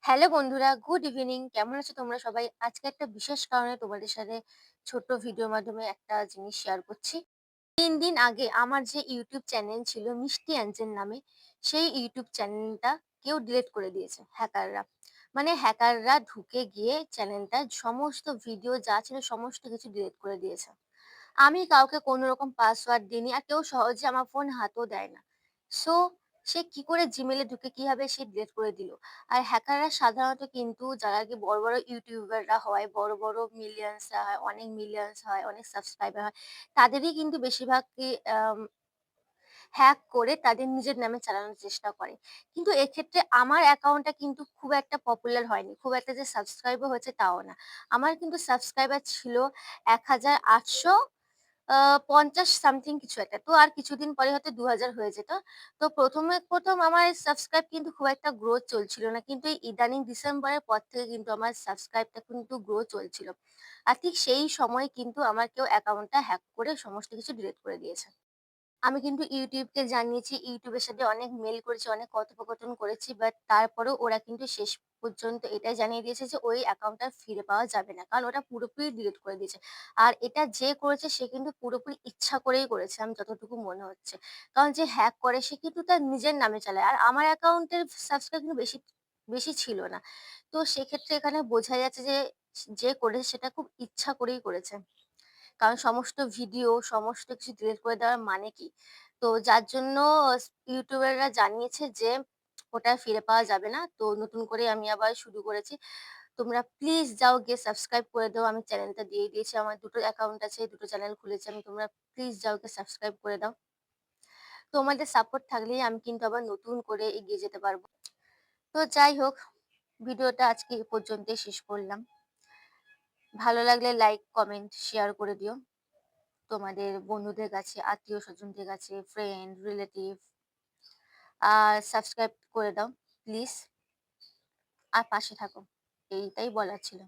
Hello বন্ধুরা, good evening. কেমন আছো তোমরা সবাই? আজকে একটা বিশেষ কারণে তোমাদের সাথে ছোট্ট ভিডিওর মাধ্যমে একটা জিনিস শেয়ার করছি। ৩ দিন আগে আমার যে ইউটিউব চ্যানেল ছিল মিষ্টি অ্যাঞ্জেল নামে, সেই ইউটিউব চ্যানেলটা কেউ ডিলিট করে দিয়েছে হ্যাকাররা। মানে হ্যাকাররা ঢুকে গিয়ে চ্যানেলটার সমস্ত ভিডিও যা ছিল সমস্ত কিছু ডিলিট করে দিয়েছে। আমি কাউকে কোনরকম পাসওয়ার্ড দিইনি। আর কেউ সহজে আমার ফোন হাতও দেয় না। সো সে কি করে Gmail এ ঢুকে কিভাবে সে ডিলিট করে দিল। আর হ্যাকাররা সাধারণত কিন্তু যারা আরকি বড়, বড় ইউটিউবাররা হয়, বড়, বড় মিলিয়ন্সরা হয়, অনেক মিলিয়ন্স হয়, অনেক সাবস্ক্রাইবার হয়, তাদেরই কিন্তু বেশিরভাগই হ্যাক করে তাদের নিজের নামে চালানোর চেষ্টা করে। কিন্তু এক্ষেত্রে আমার অ্যাকাউন্টটা কিন্তু খুব একটা পপুলার হয়নি। খুব একটা যে সাবস্ক্রাইবার হয়েছে তাও না। আমার কিন্তু সাবস্ক্রাইবার ছিল ১,৮০০ আ ৫০ সামথিং কিছু একটা। তো আর কিছুদিন পরে হয়তো ২,০০০ হয়ে যেত। তো ১ম আমার সাবস্ক্রাইব কিন্তু খুব একটা গ্রোথ চলছিল না। কিন্তু এই ইদানিং ডিসেম্বরের পর থেকে কিন্তু আমার সাবস্ক্রাইবটা কিন্তু গ্রো চলছিল। আর ঠিক সেই সময় কিন্তু আমার কেউ অ্যাকাউন্টটা হ্যাক করে সমস্ত কিছু ডিলিট করে দিয়েছে। আমি কিন্তু ইউটিউবকে জানিয়েছি, ইউটিউবের সাথে অনেক মেইল করেছি, অনেক কথোপকথন করেছি। বাট তারপরেও ওরা কিন্তু শেষ পর্যন্ত এটাই জানিয়ে দিয়েছে যে ওই অ্যাকাউন্টটা ফিরে পাওয়া যাবে না। কারণ ওটা পুরোপুরি ডিলিট করে দিয়েছে। আর এটা যে করেছে সে কিন্তু পুরোপুরি ইচ্ছা করেই করেছে আমার যতটুকু মনে হচ্ছে। কারণ যে হ্যাক করে সে কিন্তু তার নিজের নামে চালায়। আর আমার অ্যাকাউন্টের সাবস্ক্রাইব কিন্তু বেশি বেশি ছিল না। তো সেক্ষেত্রে এখানে বোঝা যাচ্ছে যে যে করেছে সেটা খুব ইচ্ছা করেই করেছে। কারণ সমস্ত ভিডিও, সমস্ত কিছু ডিলিট করে দেওয়ার মানে কি? তো যার জন্য ইউটিউবাররা জানিয়েছে যে ওটা ফিরে পাওয়া যাবে না। তো নতুন করে আমি আবার শুরু করেছি। তোমরা প্লিজ যাও গিয়ে সাবস্ক্রাইব করে দাও। আমি চ্যানেলটা দিয়েই দিয়েছি। আমার ২ টো অ্যাকাউন্ট আছে, ২ টো চ্যানেল খুলেছি আমি। তোমরা প্লিজ যাও গিয়ে সাবস্ক্রাইব করে দাও। তোমাদের সাপোর্ট থাকলেই আমি কিন্তু আবার নতুন করে এগিয়ে যেতে পারব। তো যাই হোক, ভিডিওটা আজকে এ পর্যন্তই শেষ করলাম। ভালো লাগলে লাইক, কমেন্ট, শেয়ার করে দিও। তোমাদের বন্ধুদের কাছে, আত্মীয়-স্বজনদের কাছে, ফ্রেন্ড, রিলেটিভ আর সাবস্ক্রাইব করে দাও প্লিজ। আর পাশে থাকো। এইটাই বলার ছিল।